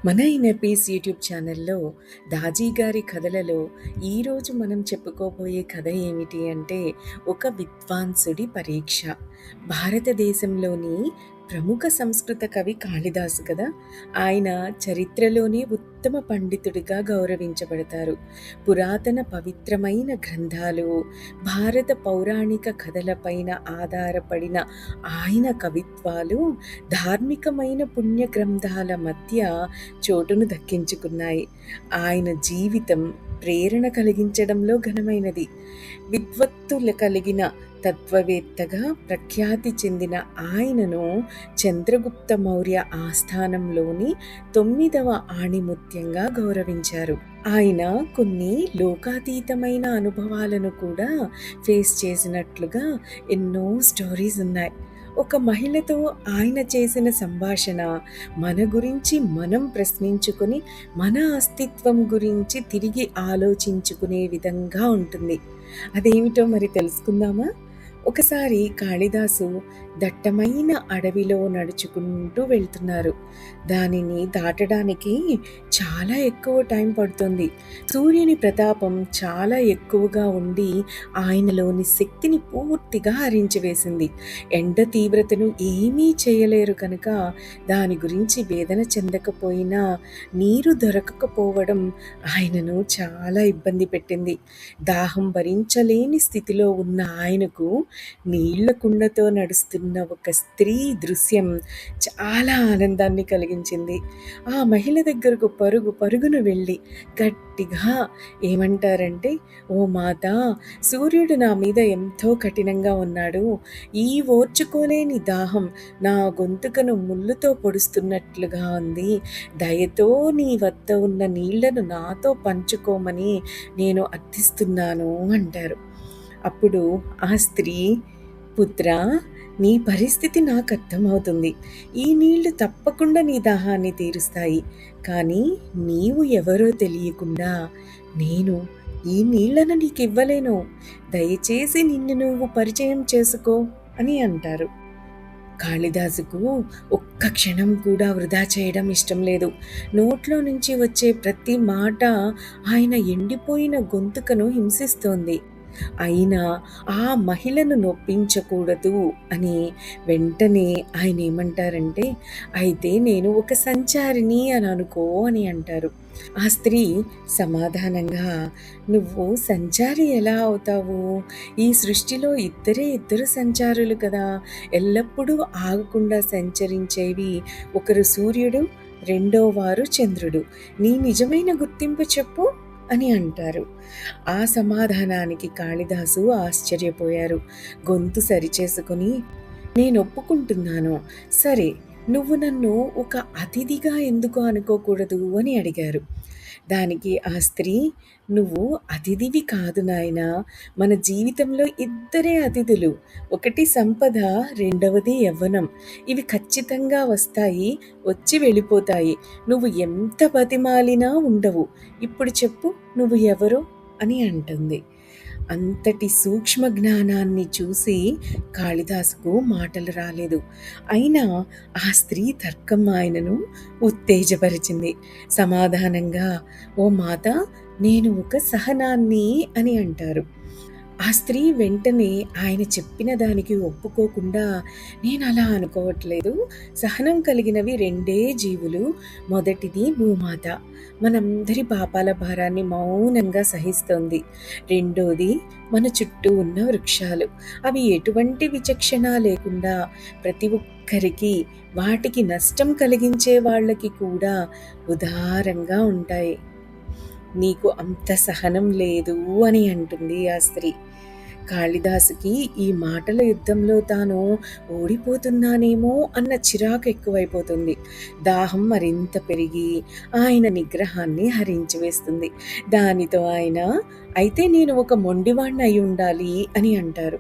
మన inner YouTube ఛానల్లో దాజీ గారి కథలలో ఈరోజు మనం చెప్పుకోబోయే కథ ఏమిటి అంటే ఒక విద్వాంసుడి పరీక్ష. భారతదేశంలోని ప్రముఖ సంస్కృత కవి కాళిదాసు కదా. ఆయన చరిత్రలోనే ఉత్తమ పండితుడిగా గౌరవించబడతారు. పురాతన పవిత్రమైన గ్రంథాలు, భారత పౌరాణిక కథలపైన ఆధారపడిన ఆయన కవిత్వాలు ధార్మికమైన పుణ్య గ్రంథాల మధ్య చోటును దక్కించుకున్నాయి. ఆయన జీవితం ప్రేరణ కలిగించడంలో ఘనమైనది. విద్వత్తులు కలిగిన తత్వవేత్తగా ప్రఖ్యాతి చెందిన ఆయనను చంద్రగుప్త మౌర్య ఆస్థానంలోని 9వ ఆణిముత్యంగా గౌరవించారు. ఆయన కొన్ని లోకాతీతమైన అనుభవాలను కూడా ఫేస్ చేసినట్లుగా ఎన్నో స్టోరీస్ ఉన్నాయి. ఒక మహిళతో ఆయన చేసిన సంభాషణ మన గురించి మనం ప్రశ్నించుకొని మన అస్తిత్వం గురించి తిరిగి ఆలోచించుకునే విధంగా ఉంటుంది. అదేమిటో మరి తెలుసుకుందామా? ఒకసారి కాళిదాసు దట్టమైన అడవిలో నడుచుకుంటూ వెళ్తున్నారు. దానిని దాటడానికి చాలా ఎక్కువ టైం పడుతుంది. సూర్యుని ప్రతాపం చాలా ఎక్కువగా ఉండి ఆయనలోని శక్తిని పూర్తిగా హరించివేసింది. ఎండ తీవ్రతను ఏమీ చేయలేరు కనుక దాని గురించి వేదన చెందకపోయినా నీరు దొరకకపోవడం ఆయనను చాలా ఇబ్బంది పెట్టింది. దాహం భరించలేని స్థితిలో ఉన్న ఆయనకు నీళ్ల కుండతో నడుస్తున్న ఒక స్త్రీ దృశ్యం చాలా ఆనందాన్ని కలిగించింది. ఆ మహిళ దగ్గరకు పరుగున వెళ్ళి గట్టిగా ఏమంటారంటే, ఓ మాత, సూర్యుడు నా మీద ఎంతో కఠినంగా ఉన్నాడు. ఈ ఓర్చుకోలేని దాహం నా గొంతుకను ముళ్ళుతో పొడుస్తున్నట్లుగా ఉంది. దయతో నీ వద్ద ఉన్న నీళ్లను నాతో పంచుకోమని నేను అర్థిస్తున్నాను అంటారు. అప్పుడు ఆ స్త్రీ, పుత్రా, నీ పరిస్థితి నాకు అర్థమవుతుంది. ఈ నీళ్లు తప్పకుండా నీ దాహాన్ని తీరుస్తాయి. కానీ నీవు ఎవరో తెలియకుండా నేను ఈ నీళ్లను నీకు ఇవ్వలేను. దయచేసి నిన్ను నువ్వు పరిచయం చేసుకో అని అంటారు. కాళిదాసుకు ఒక్క క్షణం కూడా వృధా చేయడం ఇష్టం లేదు. నోట్లో నుంచి వచ్చే ప్రతి మాట ఆయన ఎండిపోయిన గొంతుకను హింసిస్తోంది. అయినా ఆ మహిళను నొప్పించకూడదు అని వెంటనే ఆయన ఏమంటారంటే, అయితే నేను ఒక సంచారిని అని అనుకో అని అంటారు. ఆ స్త్రీ సమాధానంగా, నువ్వు సంచారి ఎలా అవుతావు? ఈ సృష్టిలో ఇద్దరు సంచారులు కదా. ఎల్లప్పుడూ ఆగకుండా సంచరించేవి ఒకరు సూర్యుడు, రెండో వారు చంద్రుడు. నీ నిజమైన గుర్తింపు చెప్పు అని అంటారు. ఆ సమాధానానికి కాళిదాసు ఆశ్చర్యపోయారు. గొంతు సరిచేసుకుని, నేను ఒప్పుకుంటున్నాను. సరే, నువ్వు నన్ను ఒక అతిథిగా ఎందుకు అనుకోకూడదు అని అడిగారు. దానికి ఆ స్త్రీ, నువ్వు అతిథివి కాదు నాయనా, మన జీవితంలో ఇద్దరే అతిథులు. ఒకటి సంపద, రెండవది యవ్వనం. ఇవి ఖచ్చితంగా వస్తాయి, వచ్చి వెళ్ళిపోతాయి. నువ్వు ఎంత బతిమాలినా ఉండవు. ఇప్పుడు చెప్పు, నువ్వు ఎవరో అని అంటుంది. అంతటి సూక్ష్మ జ్ఞానాన్ని చూసి కాళిదాసుకు మాటలు రాలేదు. అయినా ఆ స్త్రీ తర్కం ఆయనను ఉత్తేజపరిచింది. సమాధానంగా, ఓ మాత, నేను ఒక సహనాన్ని అని అంటారు. ఆ స్త్రీ వెంటనే ఆయన చెప్పిన దానికి ఒప్పుకోకుండా, నేను అలా అనుకోవట్లేదు. సహనం కలిగినవి రెండే జీవులు. మొదటిది భూమాత, మనందరి పాపాల భారాన్ని మౌనంగా సహిస్తోంది. రెండోది మన చుట్టూ ఉన్న వృక్షాలు. అవి ఎటువంటి విచక్షణ లేకుండా ప్రతి ఒక్కరికి, వాటికి నష్టం కలిగించే వాళ్ళకి కూడా ఉదారంగా ఉంటాయి. నీకు అంత సహనం లేదు అని అంటుంది ఆ స్త్రీ. కాళిదాసుకి ఈ మాటల యుద్ధంలో తాను ఓడిపోతున్నానేమో అన్న చిరాకు ఎక్కువైపోతుంది. దాహం మరింత పెరిగి ఆయన నిగ్రహాన్ని హరించి వేస్తుంది. దానితో ఆయన, అయితే నేను ఒక మొండివాణ్ణి అయి ఉండాలి అని అంటారు.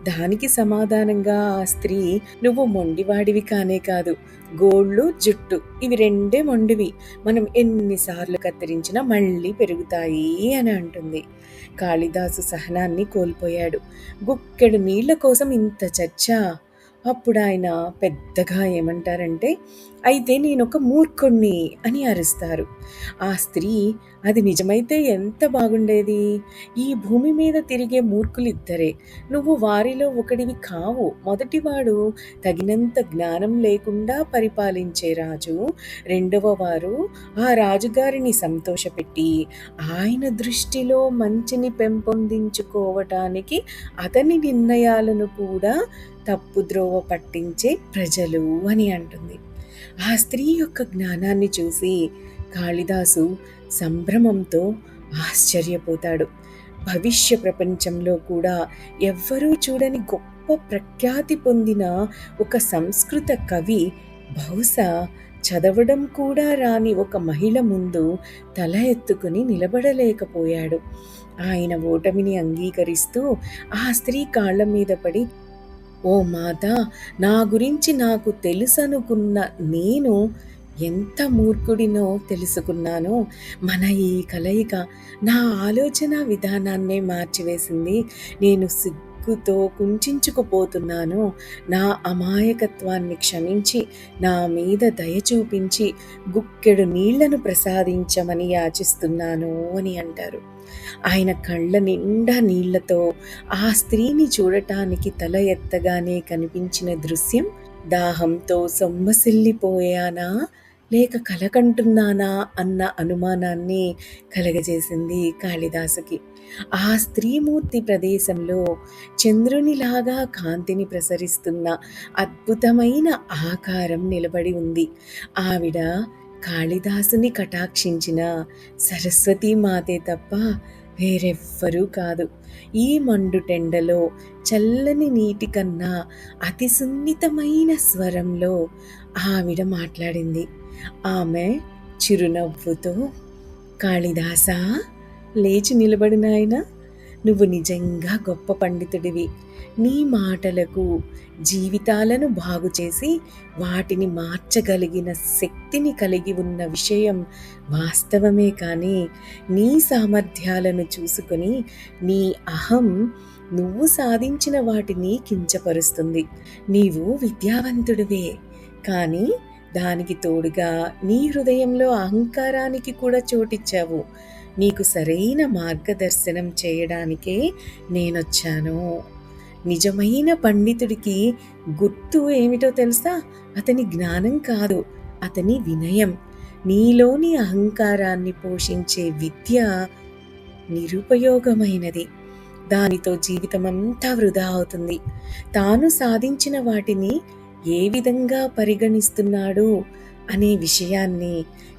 దానికి సమాధానంగా ఆ స్త్రీ, నువ్వు మొండివాడివి కానే కాదు, గోళ్ళు, జుట్టు ఇవి రెండే మొండివి. మనం ఎన్నిసార్లు కత్తిరించినా మళ్ళీ పెరుగుతాయి అని అంటుంది. కాళిదాసు సహనాన్ని కోల్పోయాడు. గుక్కెడు నీళ్ల కోసం ఇంత చర్చ. అప్పుడు ఆయన పెద్దగా ఏమంటారంటే, అయితే నేనొక మూర్ఖుణ్ణి అని అరుస్తారు. ఆ స్త్రీ, అది నిజమైతే ఎంత బాగుండేది. ఈ భూమి మీద తిరిగే మూర్ఖులిద్దరే. నువ్వు వారిలో ఒకడివి కావు. మొదటివాడు తగినంత జ్ఞానం లేకుండా పరిపాలించే రాజు. రెండవ వారు ఆ రాజుగారిని సంతోషపెట్టి ఆయన దృష్టిలో మంచిని పెంపొందించుకోవటానికి అతని నిర్ణయాలను కూడా తప్పుద్రోవ పట్టించే ప్రజలు అని అంటుంది. ఆ స్త్రీ యొక్క జ్ఞానాన్ని చూసి కాళిదాసు సంభ్రమంతో ఆశ్చర్యపోతాడు. భవిష్య ప్రపంచంలో కూడా ఎవ్వరూ చూడని గొప్ప ప్రఖ్యాతి పొందిన ఒక సంస్కృత కవి బహుశా చదవడం కూడా రాని ఒక మహిళ ముందు తల ఎత్తుకుని నిలబడలేకపోయాడు. ఆయన ఓటమిని అంగీకరిస్తూ ఆ స్త్రీ కాళ్ళ మీద పడి, ఓ మాత, నా గురించి నాకు తెలుసనుకున్న నేను ఎంత మూర్ఖుడినో తెలుసుకున్నానో. మన ఈ కలయిక నా ఆలోచన విధానాన్నే మార్చివేసింది. నేను సిగ్గుతో కుంచించుకుపోతున్నాను. నా అమాయకత్వాన్ని క్షమించి నా మీద దయ చూపించి గుక్కెడు నీళ్లను ప్రసాదించమని యాచిస్తున్నాను అని అంటారు. ఆయన కళ్ళ నిండా నీళ్లతో ఆ స్త్రీని చూడటానికి తల ఎత్తగానే కనిపించిన దృశ్యం దాహంతో సొమ్మసిల్లిపోయానా లేక కలకంటున్నానా అన్న అనుమానాన్ని కలగజేసింది కాళిదాసుకి. ఆ స్త్రీమూర్తి ప్రదేశంలో చంద్రునిలాగా కాంతిని ప్రసరిస్తున్న అద్భుతమైన ఆకారం నిలబడి ఉంది. ఆవిడ కాళిదాసుని కటాక్షించిన సరస్వతీమాతే తప్ప వేరెవ్వరూ కాదు. ఈ మండుటెండలో చల్లని నీటి కన్నా అతి సున్నితమైన స్వరంలో ఆవిడ మాట్లాడింది. ఆమె చిరునవ్వుతో, కాళిదాసా, లేచి నిలబడు నాయనా, నువ్వు నిజంగా గొప్ప పండితుడివి. నీ మాటలకు జీవితాలను బాగు చేసి వాటిని మార్చగలిగిన శక్తిని కలిగి ఉన్న విషయం వాస్తవమే. కానీ నీ సామర్థ్యాలను చూసుకొని నీ అహం నువ్వు సాధించిన వాటిని కించపరుస్తుంది. నీవు విద్యావంతుడివే, కానీ దానికి తోడుగా నీ హృదయంలో అహంకారానికి కూడా చోటిచ్చావు. నీకు సరైన మార్గదర్శనం చేయడానికే నేనొచ్చాను. నిజమైన పండితుడికి గుర్తు ఏమిటో తెలుసా? అతని జ్ఞానం కాదు, అతని వినయం. నీలోని అహంకారాన్ని పోషించే విద్య నిరుపయోగమైనది. దానితో జీవితమంతా వృధా అవుతుంది. తాను సాధించిన వాటిని ఏ విధంగా పరిగణిస్తున్నాడు అనే విషయాన్ని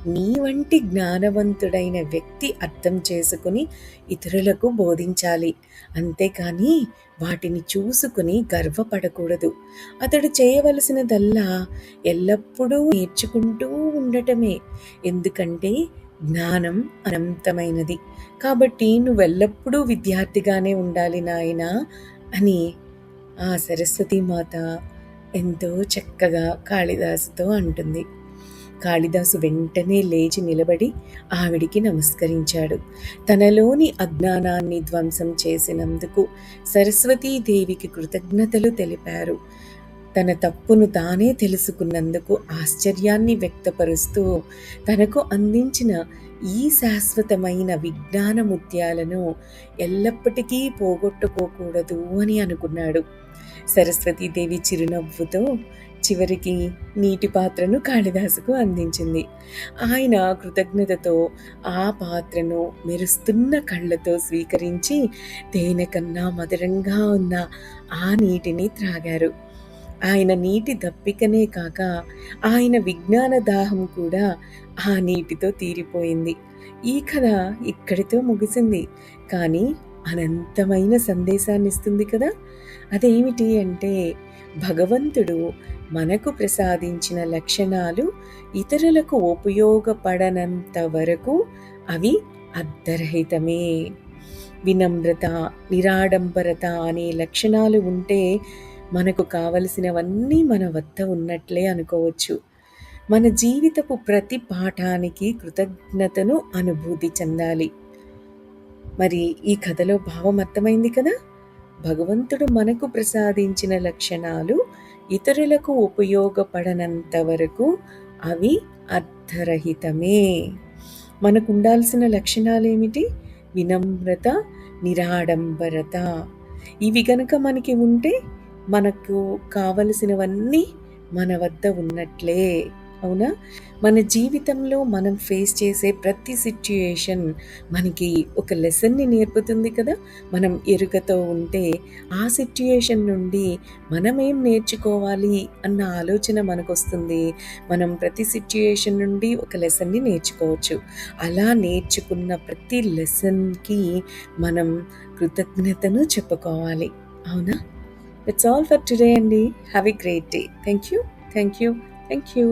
నీ వంటి జ్ఞానవంతుడైన వ్యక్తి అర్థం చేసుకుని ఇతరులకు బోధించాలి. అంతేకాని వాటిని చూసుకుని గర్వపడకూడదు. అతడు చేయవలసినదల్లా ఎల్లప్పుడూ నేర్చుకుంటూ ఉండటమే. ఎందుకంటే జ్ఞానం అనంతమైనది. కాబట్టి నువ్వెల్లప్పుడూ విద్యార్థిగానే ఉండాలి నాయనా అని ఆ సరస్వతీమాత ఎంతో చక్కగా కాళిదాసుతో అంటుంది. కాళిదాసు వెంటనే లేచి నిలబడి ఆవిడికి నమస్కరించాడు. తనలోని అజ్ఞానాన్ని ధ్వంసం చేసినందుకు సరస్వతీదేవికి కృతజ్ఞతలు తెలిపారు. తన తప్పును తానే తెలుసుకున్నందుకు ఆశ్చర్యాన్ని వ్యక్తపరుస్తూ తనకు అందించిన ఈ శాశ్వతమైన విజ్ఞాన ముత్యాలను ఎల్లప్పటికీ పోగొట్టుకోకూడదు అని అనుకున్నాడు. సరస్వతీదేవి చిరునవ్వుతో చివరికి నీటి పాత్రను కాళిదాసుకు అందించింది. ఆయన కృతజ్ఞతతో ఆ పాత్రను మెరుస్తున్న కళ్ళతో స్వీకరించి తేనె కన్నా మధురంగా ఉన్న ఆ నీటిని త్రాగారు. ఆయన నీటి దప్పికనే కాక ఆయన విజ్ఞాన దాహం కూడా ఆ నీటితో తీరిపోయింది. ఈ కథ ఇక్కడితో ముగిసింది, కానీ అనంతమైన సందేశాన్ని ఇస్తుంది కదా. అదేమిటి అంటే, భగవంతుడు మనకు ప్రసాదించిన లక్షణాలు ఇతరులకు ఉపయోగపడనంత వరకు అవి అర్ధరహితమే. వినమ్రత, నిరాడంబరత అనే లక్షణాలు ఉంటే మనకు కావలసినవన్నీ మన వద్ద ఉన్నట్లే అనుకోవచ్చు. మన జీవితపు ప్రతి పాఠానికి కృతజ్ఞతను అనుభూతి చెందాలి. మరి ఈ కథలో భావం అర్థమైంది కదా. భగవంతుడు మనకు ప్రసాదించిన లక్షణాలు ఇతరులకు ఉపయోగపడనంత వరకు అవి అర్థరహితమే. మనకుండాల్సిన లక్షణాలేమిటి? వినమ్రత, నిరాడంబరత. ఇవి గనక మనకి ఉంటే మనకు కావలసినవన్నీ మన వద్ద ఉన్నట్లే. అవునా? మన జీవితంలో మనం ఫేస్ చేసే ప్రతి సిట్యుయేషన్ మనకి ఒక లెసన్‌ని నేర్పుతుంది కదా! మనం ఎరుకతో ఉంటే ఆ సిట్యుయేషన్ నుండి మనమేం నేర్చుకోవాలి అన్న ఆలోచన మనకొస్తుంది. మనం ప్రతి సిట్యుయేషన్ నుండి ఒక లెసన్‌ని నేర్చుకోవచ్చు. అలా నేర్చుకున్న ప్రతి లెసన్‌కి మనం కృతజ్ఞతను చెప్పుకోవాలి. అవునా? దట్స్ ఆల్ ఫర్ టుడే అండి. Have a great day. Thank you. Thank you. Thank you.